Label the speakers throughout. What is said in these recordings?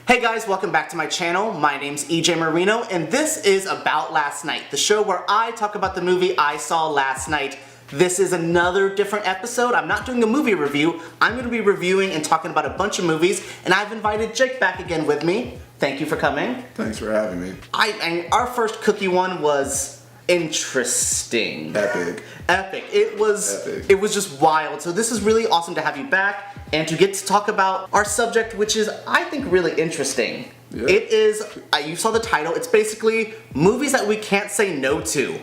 Speaker 1: Hey guys, welcome back to my channel. My name's EJ Marino, and this is About Last Night, the show where I talk about the movie I saw last night. This is another different episode. I'm not doing a movie review. I'm going to be reviewing and talking about a bunch of movies, and I've invited Jake back again with me. Thank you for coming.
Speaker 2: Thanks for having me.
Speaker 1: Our first cookie one was interesting.
Speaker 2: Epic.
Speaker 1: It was just wild. So this is really awesome to have you back and to get to talk about our subject, which is, I think, really interesting. Yeah. It is, you saw the title, it's basically movies that we can't say no to.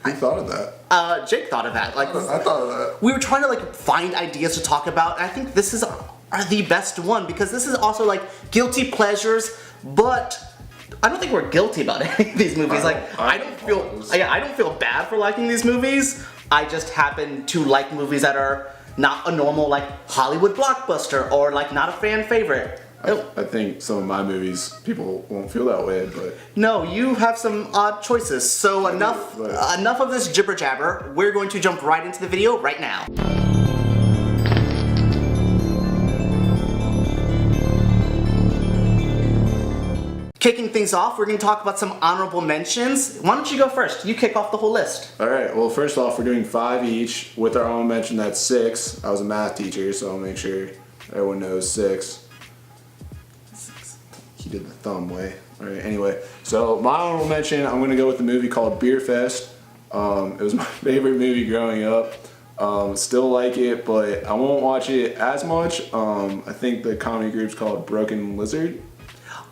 Speaker 2: Who thought of that?
Speaker 1: Jake thought of that.
Speaker 2: I thought of that.
Speaker 1: We were trying to find ideas to talk about, and I think this is the best one because this is also guilty pleasures, but I don't think we're guilty about any of these movies. I don't feel bad for liking these movies. I just happen to like movies that are not a normal Hollywood blockbuster or not a fan favorite.
Speaker 2: I think some of my movies, people won't feel that way, but...
Speaker 1: No, you have some odd choices. So enough of this jibber jabber. We're going to jump right into the video right now. Kicking things off, we're going to talk about some honorable mentions. Why don't you go first? You kick off the whole list.
Speaker 2: Alright, well first off, we're doing 5 each. With our own mention, that's 6. I was a math teacher, so I'll make sure everyone knows 6. He did the thumb way. Alright, anyway. So my honorable mention, I'm going to go with the movie called Beerfest. It was my favorite movie growing up. Still like it, but I won't watch it as much. I think the comedy group's called Broken Lizard.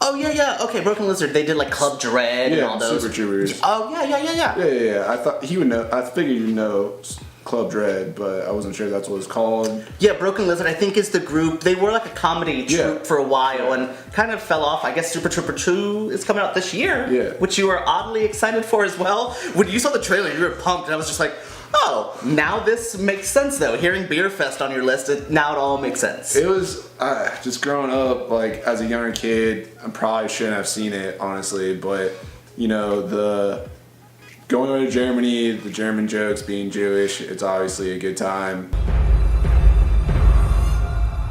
Speaker 1: Oh yeah. Okay, Broken Lizard. They did Club Dread and all those.
Speaker 2: Super Troopers.
Speaker 1: Oh yeah.
Speaker 2: Yeah. I thought he would know. I figured you'd know Club Dread, but I wasn't sure that's what it's called.
Speaker 1: Yeah, Broken Lizard I think is the group. They were a comedy troupe for a while and kind of fell off. I guess Super Trooper 2 is coming out this year, which you were oddly excited for as well. When you saw the trailer, you were pumped, and I was just like, oh, now this makes sense though. Hearing Beerfest on your list, now it all makes sense.
Speaker 2: It was just growing up, as a younger kid, I probably shouldn't have seen it, honestly, but the going over to Germany, the German jokes, being Jewish, it's obviously a good time.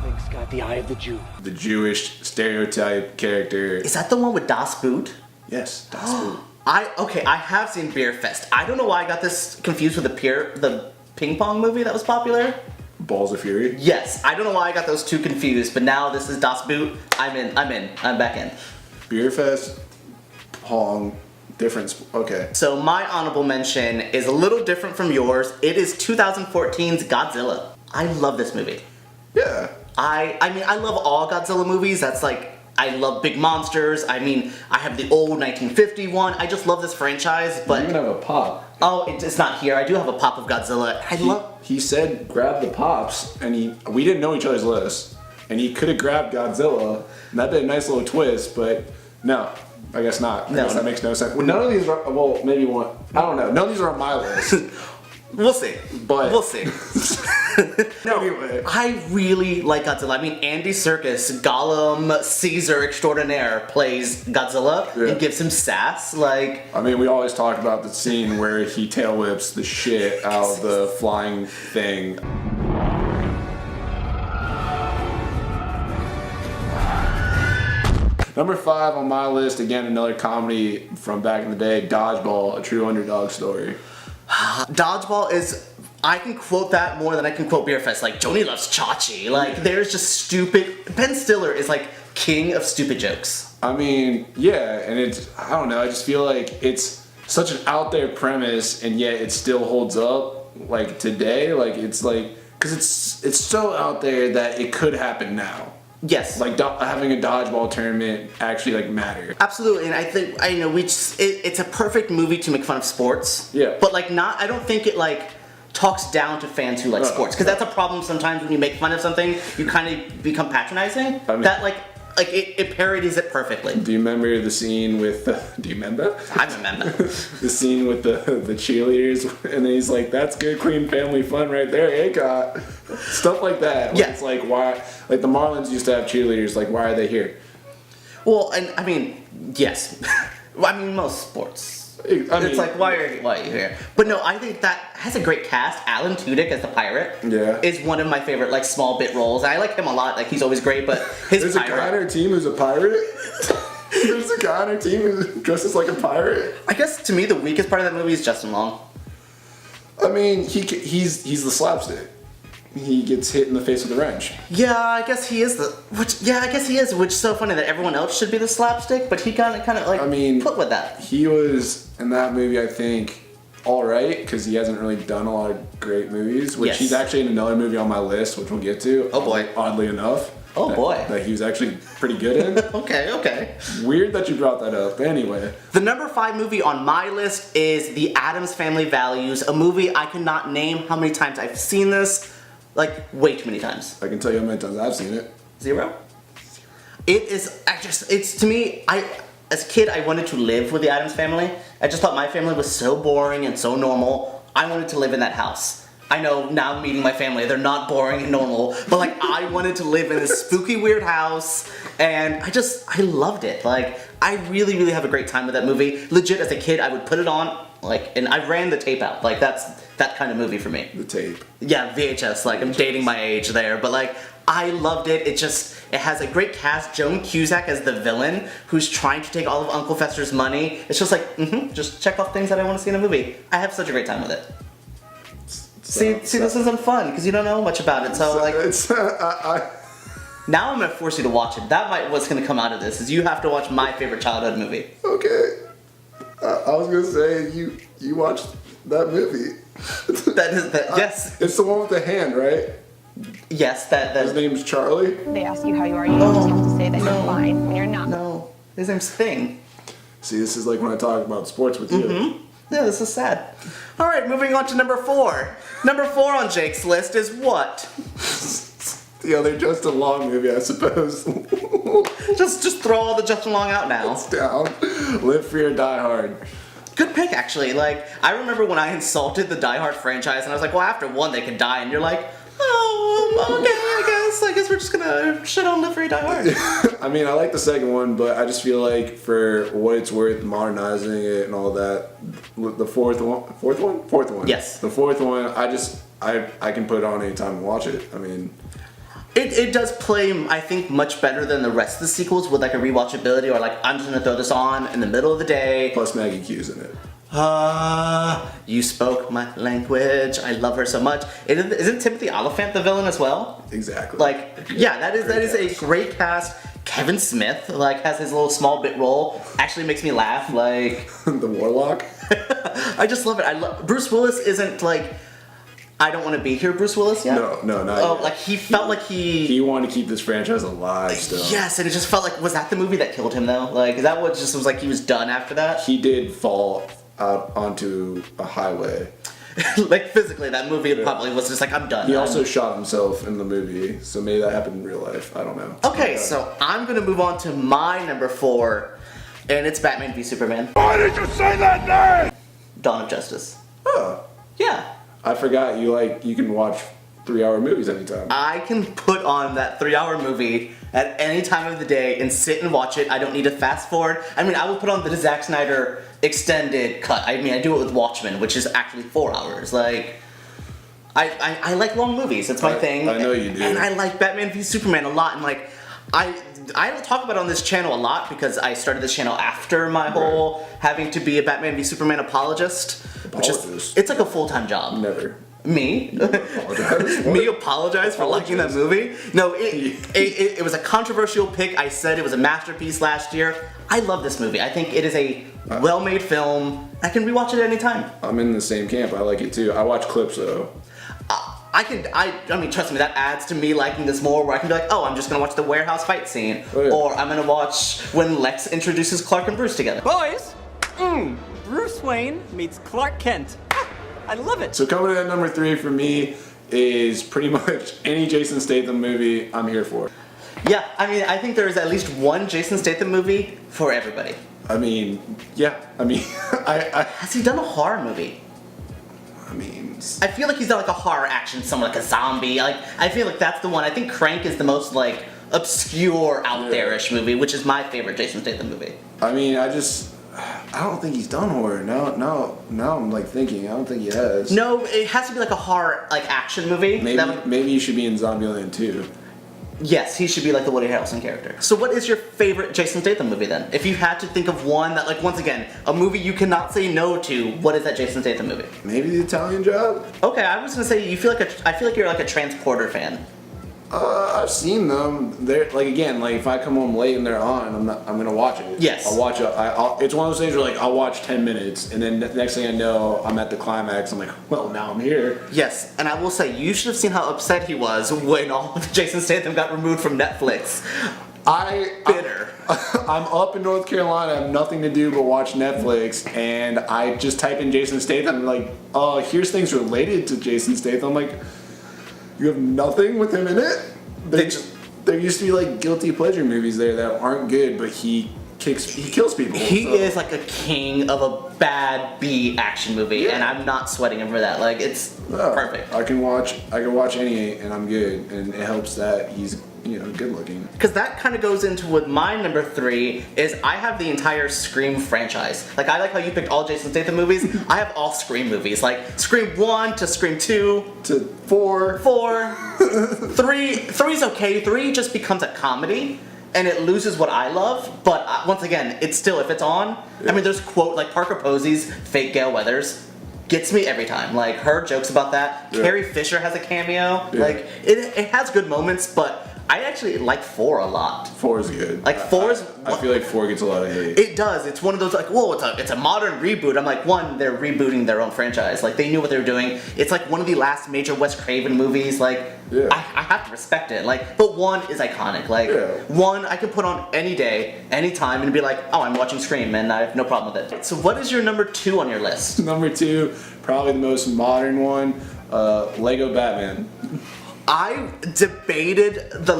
Speaker 3: Thanks God, the eye of the Jew.
Speaker 2: The Jewish stereotype character.
Speaker 1: Is that the one with Das Boot?
Speaker 2: Yes, Das Boot.
Speaker 1: I have seen Beerfest. I don't know why I got this confused with the ping pong movie that was popular.
Speaker 2: Balls of Fury?
Speaker 1: Yes, I don't know why I got those two confused, but now this is Das Boot. I'm back in.
Speaker 2: Beerfest, Pong, different, okay.
Speaker 1: So my honorable mention is a little different from yours. It is 2014's Godzilla. I love this movie.
Speaker 2: Yeah.
Speaker 1: I love all Godzilla movies. That's I love big monsters. I have the old 1951. I just love this franchise, but...
Speaker 2: You even have a pop.
Speaker 1: Oh, it's not here. I do have a pop of Godzilla.
Speaker 2: He said grab the pops, and we didn't know each other's list, and he could have grabbed Godzilla, and that'd been a nice little twist, but no, I guess not. I guess that makes no sense. Well, none of these are, well, maybe one, I don't know. None of these are on my list.
Speaker 1: We'll see.
Speaker 2: But
Speaker 1: we'll see. No,
Speaker 2: anyway.
Speaker 1: I really like Godzilla. Andy Serkis, Gollum Caesar extraordinaire, plays Godzilla and gives him sass.
Speaker 2: We always talk about the scene where he tail whips the shit out of the flying thing. Number 5 on my list, again, another comedy from back in the day, Dodgeball, a true underdog story.
Speaker 1: Dodgeball is, I can quote that more than I can quote Beerfest. Joni loves Chachi. There's just stupid. Ben Stiller is king of stupid jokes.
Speaker 2: Yeah, and I don't know, I just feel like it's such an out there premise, and yet it still holds up, today. Because it's so out there that it could happen now.
Speaker 1: Yes.
Speaker 2: Having a dodgeball tournament actually matter.
Speaker 1: Absolutely, and it's a perfect movie to make fun of sports.
Speaker 2: Yeah.
Speaker 1: But I don't think it talks down to fans who like sports, because that's a problem sometimes when you make fun of something, you kind of become patronizing. It parodies it perfectly.
Speaker 2: Do you remember the scene with do you remember?
Speaker 1: I remember.
Speaker 2: The scene with the cheerleaders, and then he's like, that's good clean family fun right there, hey God. Stuff like that.
Speaker 1: Yeah.
Speaker 2: It's why the Marlins used to have cheerleaders, why are they here?
Speaker 1: Well, and yes. Most sports
Speaker 2: I mean,
Speaker 1: It's like, why are you here? But no, I think that has a great cast. Alan Tudyk as the pirate is one of my favorite, like, small bit roles. I like him a lot. Like, he's always great, but his
Speaker 2: There's a guy on our team who's a pirate? There's a guy on our team who dresses like a pirate?
Speaker 1: I guess, to me, the weakest part of that movie is Justin Long.
Speaker 2: I mean, he's the slapstick. He gets hit in the face with a wrench.
Speaker 1: Yeah, I guess he is which is so funny that everyone else should be the slapstick, but he kind of like, put with that.
Speaker 2: He was, in that movie, I think, alright, because he hasn't really done a lot of great movies, which he's actually in another movie on my list, which we'll get to.
Speaker 1: Oh boy.
Speaker 2: Oddly enough.
Speaker 1: Oh boy.
Speaker 2: That he was actually pretty good in.
Speaker 1: Okay.
Speaker 2: Weird that you brought that up, but anyway.
Speaker 1: The number 5 movie on my list is The Addams Family Values, a movie I cannot name how many times I've seen this. Like, way too many times.
Speaker 2: I can tell you how many times I've seen it.
Speaker 1: 0? It is, it's to me, as a kid, I wanted to live with the Addams family. I just thought my family was so boring and so normal. I wanted to live in that house. I know, now meeting my family, they're not boring and normal, but like, I wanted to live in this spooky, weird house, and I loved it. Like, I really, really have a great time with that movie. Legit, as a kid, I would put it on, like, and I ran the tape out. Like, that's that kind of movie for me.
Speaker 2: The tape.
Speaker 1: Yeah, VHS. Like, I'm dating my age there, but like, I loved it. It has a great cast. Joan Cusack as the villain, who's trying to take all of Uncle Fester's money. It's just like, just check off things that I want to see in a movie. I have such a great time with it. See, this isn't fun because you don't know much about it. So like, now I'm gonna force you to watch it. What's gonna come out of this is you have to watch my favorite childhood movie.
Speaker 2: Okay. I was gonna say you watched that movie.
Speaker 1: Yes.
Speaker 2: It's the one with the hand, right?
Speaker 1: Yes, that.
Speaker 2: His name's Charlie.
Speaker 4: They ask you how you are, you just have to say that you're fine when you're not.
Speaker 1: No, his name's Thing.
Speaker 2: See, this is like when I talk about sports with you.
Speaker 1: Yeah, this is sad. All right, moving on to number 4. Number 4 on Jake's list is what?
Speaker 2: The other Justin Long movie, I suppose.
Speaker 1: just throw all the Justin Long out now.
Speaker 2: It's down. Live Free or Die Hard.
Speaker 1: Good pick, actually. Like, I remember when I insulted the Die Hard franchise, and I was like, well, after one, they can die, and you're like, oh, okay, I guess we're just gonna shit on Live Free or Die Hard.
Speaker 2: I mean, I like the second one, but I just feel like for what it's worth, modernizing it and all that, the fourth one?
Speaker 1: Yes.
Speaker 2: The fourth one, I can put it on anytime and watch it. I mean...
Speaker 1: It does play, I think, much better than the rest of the sequels with like a rewatchability or like, I'm just gonna throw this on in the middle of the day.
Speaker 2: Plus Maggie Q's in it.
Speaker 1: You spoke my language. I love her so much. Isn't Timothy Oliphant the villain as well?
Speaker 2: Exactly.
Speaker 1: Like, yeah, that is a great cast. Kevin Smith, like, has his little small bit role. Actually makes me laugh, like...
Speaker 2: The Warlock?
Speaker 1: I just love it. Bruce Willis isn't, like... I don't want to be here, Bruce Willis, yet?
Speaker 2: No, not yet.
Speaker 1: Like, he felt like
Speaker 2: he wanted to keep this franchise alive still.
Speaker 1: Yes, and it just felt like... Was that the movie that killed him, though? Like, is that what just was like he was done after that?
Speaker 2: He did fall out onto a highway.
Speaker 1: Like, physically, that movie probably was just like, I'm done.
Speaker 2: He also shot himself in the movie, so maybe that happened in real life. I don't know.
Speaker 1: Okay, so I'm gonna move on to my number 4, and it's Batman v Superman.
Speaker 3: Why did you say that name?
Speaker 1: Dawn of Justice.
Speaker 2: Oh.
Speaker 1: Yeah.
Speaker 2: I forgot you can watch 3-hour movies anytime.
Speaker 1: I can put on that 3-hour movie at any time of the day and sit and watch it. I don't need to fast forward. I mean, I will put on the Zack Snyder extended cut. I mean, I do it with Watchmen, which is actually 4 hours. Like, I like long movies. That's my thing.
Speaker 2: I know you do.
Speaker 1: And I like Batman v Superman a lot. And like, I don't talk about it on this channel a lot because I started this channel after my whole having to be a Batman v Superman apologist. Which is, it's like a full-time job.
Speaker 2: Never.
Speaker 1: Me? Me apologize for liking that movie? No, it was a controversial pick. I said it was a masterpiece last year. I love this movie. I think it is a well-made film. I can rewatch it at any time.
Speaker 2: I'm in the same camp. I like it too. I watch clips though.
Speaker 1: I mean, trust me, that adds to me liking this more, where I can be like, oh, I'm just gonna watch the warehouse fight scene.
Speaker 2: Oh, yeah.
Speaker 1: Or I'm gonna watch when Lex introduces Clark and Bruce together.
Speaker 5: Boys, Bruce Wayne meets Clark Kent. I love it.
Speaker 2: So coming in at number 3 for me is pretty much any Jason Statham movie I'm here for.
Speaker 1: Yeah, I mean, I think there is at least one Jason Statham movie for everybody.
Speaker 2: I mean, yeah. I mean,
Speaker 1: Has he done a horror movie? I feel like he's done like a horror action, somewhere like a zombie. Like, I feel like that's the one. I think Crank is the most like obscure, out there-ish movie, which is my favorite Jason Statham movie.
Speaker 2: I mean, I don't think he's done horror. Now I'm like thinking. I don't think he has.
Speaker 1: No, it has to be like a horror, like action movie.
Speaker 2: Maybe he should be in Zombieland too.
Speaker 1: Yes, he should be like the Woody Harrelson character. So what is your favorite Jason Statham movie then? If you had to think of one that, like, once again, a movie you cannot say no to, what is that Jason Statham movie?
Speaker 2: Maybe The Italian Job.
Speaker 1: Okay, I was gonna say I feel like you're like a Transporter fan.
Speaker 2: I've seen them. They're like, again, like if I come home late and they're on, I'm gonna watch it.
Speaker 1: Yes.
Speaker 2: I'll watch it. It's one of those things where like I'll watch 10 minutes and then the next thing I know, I'm at the climax. I'm like, well, now I'm here.
Speaker 1: Yes, and I will say you should have seen how upset he was when all of Jason Statham got removed from Netflix. Bitter.
Speaker 2: I'm up in North Carolina. I have nothing to do but watch Netflix, and I just type in Jason Statham. Like, here's things related to Jason Statham. I'm like, you have nothing with him in it? There used to be like guilty pleasure movies there that aren't good, but he kills people.
Speaker 1: He is like a king of a bad B action movie, and I'm not sweating him for that. Like, it's perfect.
Speaker 2: I can watch any and I'm good, and it helps that he's good looking.
Speaker 1: Because that kind of goes into with my number 3 is I have the entire Scream franchise. Like, I like how you picked all Jason Statham movies. I have all Scream movies. Like, Scream 1 to Scream 2
Speaker 2: to 4.
Speaker 1: 3's okay. 3 just becomes a comedy. And it loses what I love, but once again, it's still, if it's on, I mean, there's quote, like Parker Posey's Fake Gale Weathers gets me every time. Like, her jokes about that. Carrie Fisher has a cameo. Like, it has good moments, but I actually like 4 a lot.
Speaker 2: 4 is good.
Speaker 1: Like, 4 is...
Speaker 2: I feel like 4 gets a lot of hate.
Speaker 1: It does. It's one of those, like, whoa, it's a modern reboot. I'm like, one, they're rebooting their own franchise. Like, they knew what they were doing. It's like one of the last major Wes Craven movies. Like, I have to respect it. Like, but 1 is iconic. Like, 1 I can put on any day, any time, and be like, oh, I'm watching Scream, and I have no problem with it. So what is your number 2 on your list?
Speaker 2: Number 2, probably the most modern one, Lego Batman.
Speaker 1: I debated the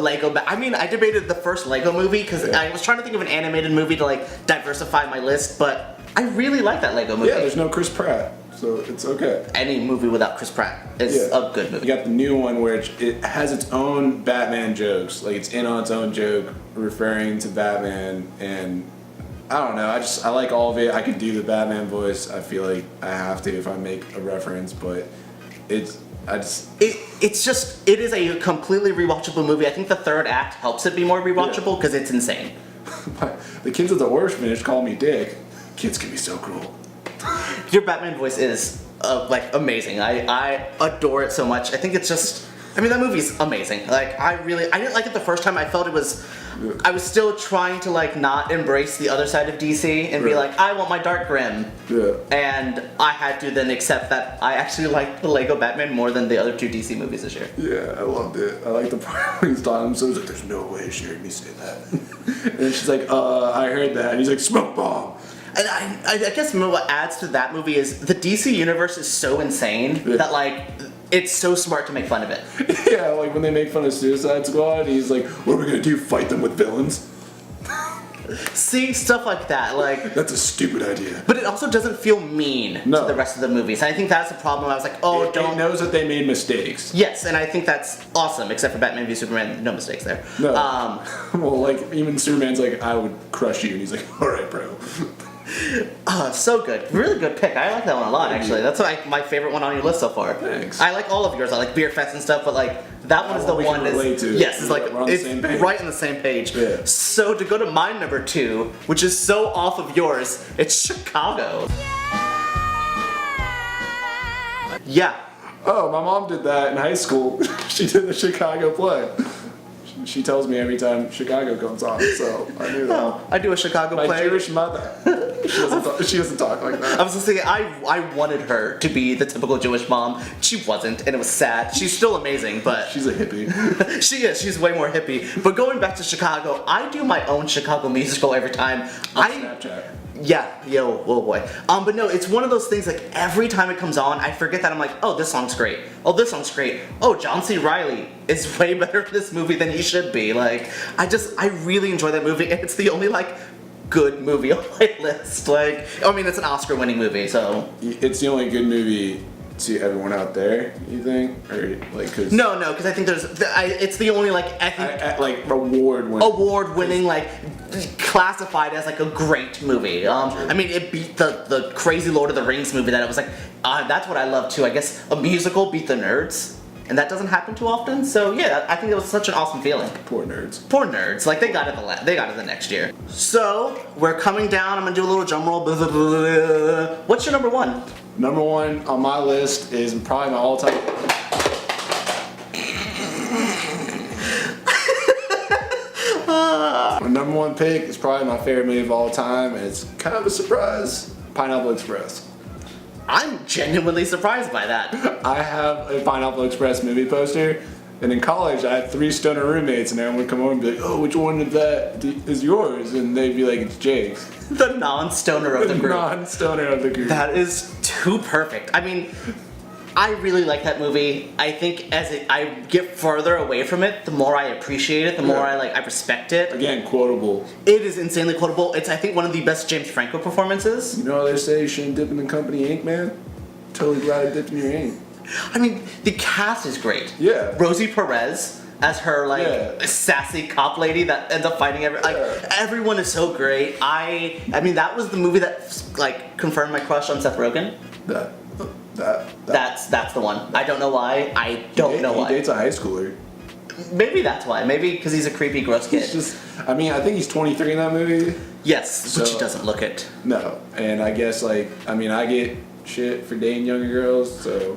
Speaker 1: I debated the first Lego movie because I was trying to think of an animated movie to like diversify my list, but I really like that Lego movie.
Speaker 2: Yeah, there's no Chris Pratt, so it's okay.
Speaker 1: Any movie without Chris Pratt is a good movie.
Speaker 2: You got the new one where it has its own Batman jokes, like it's in on its own joke referring to Batman, and I don't know, I like all of it. I could do the Batman voice. I feel like I have to if I make a reference, but it is a completely rewatchable movie. I think the third act helps it be more rewatchable because it's insane. The kids at the orphanage call me Dick. Kids can be so cruel.
Speaker 1: Your Batman voice is like amazing. I adore it so much. I think it's just, I mean, that movie's amazing. Like, I didn't like it the first time. I felt I was still trying to like not embrace the other side of DC and be like, I want my Dark Grim.
Speaker 2: Yeah.
Speaker 1: And I had to then accept that I actually liked the Lego Batman more than the other 2 DC movies this year.
Speaker 2: Yeah, I loved it. I like the part when he's talking, so he's like, there's no way she heard me say that. And then she's like, I heard that. And he's like, smoke bomb.
Speaker 1: And I guess what adds to that movie is the DC universe is so insane that like it's so smart to make fun of it.
Speaker 2: Yeah, like when they make fun of Suicide Squad, he's like, what are we gonna do, fight them with villains?
Speaker 1: See, stuff like that, like...
Speaker 2: That's a stupid idea.
Speaker 1: But it also doesn't feel mean to the rest of the movies. And I think that's the problem. I was like,
Speaker 2: It knows that they made mistakes.
Speaker 1: Yes, and I think that's awesome, except for Batman v Superman, no mistakes there.
Speaker 2: No. Well, like, even Superman's like, I would crush you, and he's like, alright, bro.
Speaker 1: So good. Really good pick. I like that one a lot, actually. That's my favorite one on your list so far.
Speaker 2: Thanks.
Speaker 1: I like all of yours. I like Beerfest and stuff, but like that one is the one
Speaker 2: relate to.
Speaker 1: Yes, it's like
Speaker 2: we're on the
Speaker 1: it's
Speaker 2: same page.
Speaker 1: right on the same page.
Speaker 2: Yeah.
Speaker 1: So to go to my number 2, which is so off of yours, it's Chicago. Yeah.
Speaker 2: Oh, my mom did that in high school. She did the Chicago play. She tells me every time Chicago comes on, so I knew that.
Speaker 1: Oh, I do a Chicago
Speaker 2: My
Speaker 1: play.
Speaker 2: Jewish mother. She doesn't talk like that.
Speaker 1: I was just thinking, I wanted her to be the typical Jewish mom. She wasn't, and it was sad. She's still amazing, but...
Speaker 2: She's a hippie.
Speaker 1: She is. She's way more hippie. But going back to Chicago, I do my own Chicago musical every time.
Speaker 2: Snapchat.
Speaker 1: Yeah, oh boy. But no, it's one of those things, like, every time it comes on, I forget that I'm like, oh, this song's great. Oh, this song's great. Oh, John C. Reilly is way better in this movie than he should be. Like, I really enjoy that movie, and it's the only, like, good movie on my list. Like, I mean, it's an Oscar-winning movie, so...
Speaker 2: It's the only good movie see everyone out there, you think? Or like, cause
Speaker 1: No, because I think it's the only like I think
Speaker 2: like award-winning,
Speaker 1: like classified as like a great movie. I mean, it beat the crazy Lord of the Rings movie that it was like. That's what I love too. I guess a musical beat the Nerds, and that doesn't happen too often. So yeah, I think it was such an awesome feeling.
Speaker 2: Poor nerds.
Speaker 1: Poor Nerds. Like they got it the next year. So we're coming down. I'm gonna do a little drum roll. What's your number one?
Speaker 2: Number one on my list is probably my all-time. My number one pick is probably my favorite movie of all time, and it's kind of a surprise. Pineapple Express.
Speaker 1: I'm genuinely surprised by that.
Speaker 2: I have a Pineapple Express movie poster, and in college I had 3 stoner roommates, and everyone would come over and be like, "Oh, which one of that is yours?" And they'd be like, "It's Jake's."
Speaker 1: The non-stoner of the group.
Speaker 2: Non-stoner of the group.
Speaker 1: That is too perfect. I mean, I really like that movie. I think I get further away from it, the more I appreciate it, the more I respect it.
Speaker 2: Again, quotable.
Speaker 1: It is insanely quotable. It's, I think, one of the best James Franco performances.
Speaker 2: You know how they say you shouldn't dip in the company ink, man? Totally glad I dipped in your ink.
Speaker 1: I mean, the cast is great.
Speaker 2: Yeah.
Speaker 1: Rosie Perez as her sassy cop lady that ends up fighting everyone is so great. I mean that was the movie that like confirmed my crush on Seth Rogen. That's the one. I don't know why. I don't know why.
Speaker 2: He dates a high schooler.
Speaker 1: Maybe that's why. Maybe because he's a creepy, gross kid.
Speaker 2: I mean, I think he's 23 in that movie.
Speaker 1: Yes, which he doesn't look it.
Speaker 2: No, and I guess I get shit for dating younger girls, so.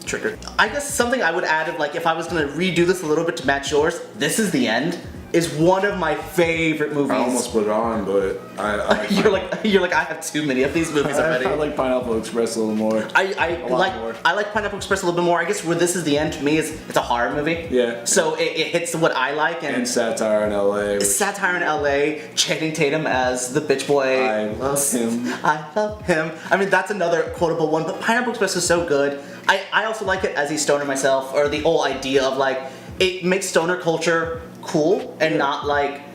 Speaker 1: Triggered. I guess something I would add if I was gonna redo this a little bit to match yours, This Is the End is one of my favorite movies.
Speaker 2: I almost put it on, but
Speaker 1: you're like I have too many of these movies already.
Speaker 2: I like Pineapple Express a little more.
Speaker 1: I like Pineapple Express a little bit more. I guess where This Is the End to me it's a horror movie.
Speaker 2: Yeah.
Speaker 1: So it hits what I like and
Speaker 2: satire in LA. Satire
Speaker 1: in LA. Channing Tatum as the bitch boy.
Speaker 2: I love him.
Speaker 1: I love him. I mean that's another quotable one. But Pineapple Express is so good. I also like it as a stoner myself, or the whole idea of it makes stoner culture cool and not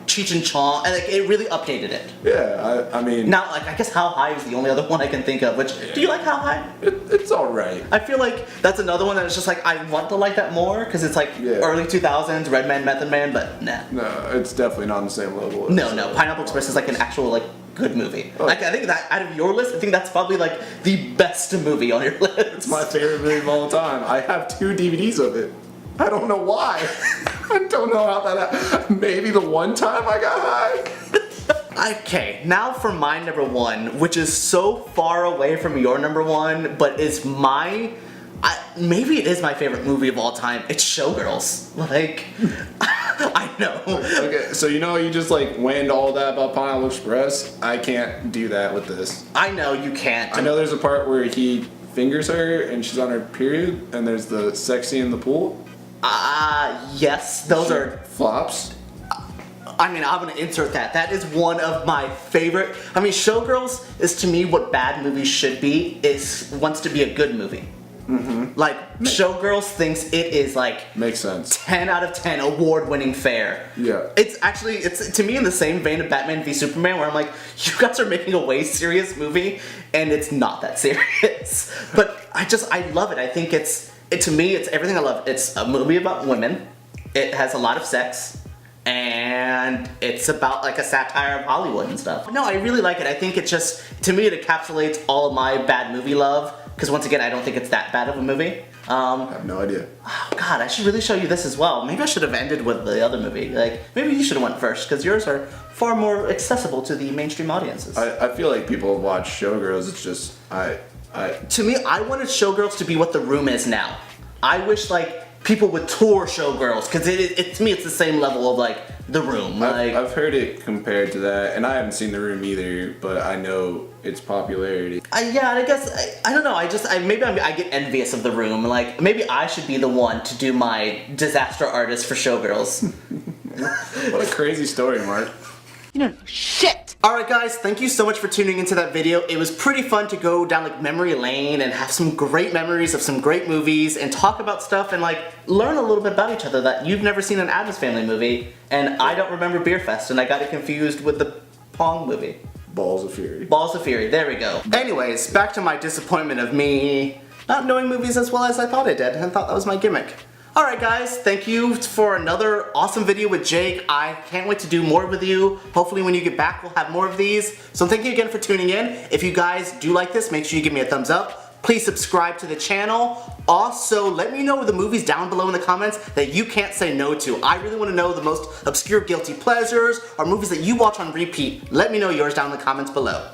Speaker 1: Cheech and Chong, and it really updated it.
Speaker 2: Yeah, I mean.
Speaker 1: Now, I guess How High is the only other one I can think of. Which do you like How High?
Speaker 2: It's all right.
Speaker 1: I feel like that's another one that is just I want to like that more because it's early 2000s Red Man, Method Man, but nah.
Speaker 2: No, it's definitely not on the same level.
Speaker 1: No. Pineapple Express is an actual good movie. I think that out of your list, I think that's probably the best movie on your list.
Speaker 2: It's my favorite movie of all time. I have 2 DVDs of it. I don't know why. I don't know how that happened. Maybe the one time I got high.
Speaker 1: Okay, now for my number one, which is so far away from your number one, but is maybe it is my favorite movie of all time. It's Showgirls. I know.
Speaker 2: Okay, so you just went all that about Pineapple Express. I can't do that with this.
Speaker 1: I know you can't.
Speaker 2: I know there's a part where he fingers her and she's on her period, and there's the sex scene in the pool.
Speaker 1: Yes, those are
Speaker 2: flops.
Speaker 1: I mean, I'm gonna insert that. That is one of my favorite. I mean, Showgirls is to me what bad movies should be. Wants to be a good movie. Mm-hmm. Showgirls thinks it is
Speaker 2: makes sense.
Speaker 1: 10 out of 10 award-winning fare.
Speaker 2: Yeah.
Speaker 1: It's to me in the same vein of Batman v Superman, where I'm you guys are making a way serious movie, and it's not that serious. But I love it. I think to me, it's everything I love. It's a movie about women. It has a lot of sex. And it's about a satire of Hollywood and stuff. No, I really like it. I think to me, it encapsulates all of my bad movie love. Because once again, I don't think it's that bad of a movie.
Speaker 2: I have no idea.
Speaker 1: Oh God, I should really show you this as well. Maybe I should have ended with the other movie. Maybe you should have went first, because yours are far more accessible to the mainstream audiences.
Speaker 2: I feel like people have watched Showgirls. It's just
Speaker 1: To me, I wanted Showgirls to be what The Room is now. I wish people would tour Showgirls, because to me it's the same level of The Room.
Speaker 2: I've heard it compared to that, and I haven't seen The Room either, but I know its popularity.
Speaker 1: Yeah, I guess I don't know. Maybe I get envious of The Room. Maybe I should be the one to do my disaster artist for Showgirls.
Speaker 2: What a crazy story, Mark.
Speaker 4: You know, shit!
Speaker 1: Alright guys, thank you so much for tuning into that video. It was pretty fun to go down memory lane and have some great memories of some great movies and talk about stuff and learn a little bit about each other that you've never seen an Addams Family movie, and I don't remember Beerfest, and I got it confused with the Pong movie.
Speaker 2: Balls of Fury.
Speaker 1: Balls of Fury, there we go. Anyways, back to my disappointment of me not knowing movies as well as I thought I did, and thought that was my gimmick. Alright guys, thank you for another awesome video with Jake. I can't wait to do more with you. Hopefully when you get back we'll have more of these. So thank you again for tuning in. If you guys do like this, make sure you give me a thumbs up. Please subscribe to the channel. Also, let me know the movies down below in the comments that you can't say no to. I really want to know the most obscure guilty pleasures or movies that you watch on repeat. Let me know yours down in the comments below.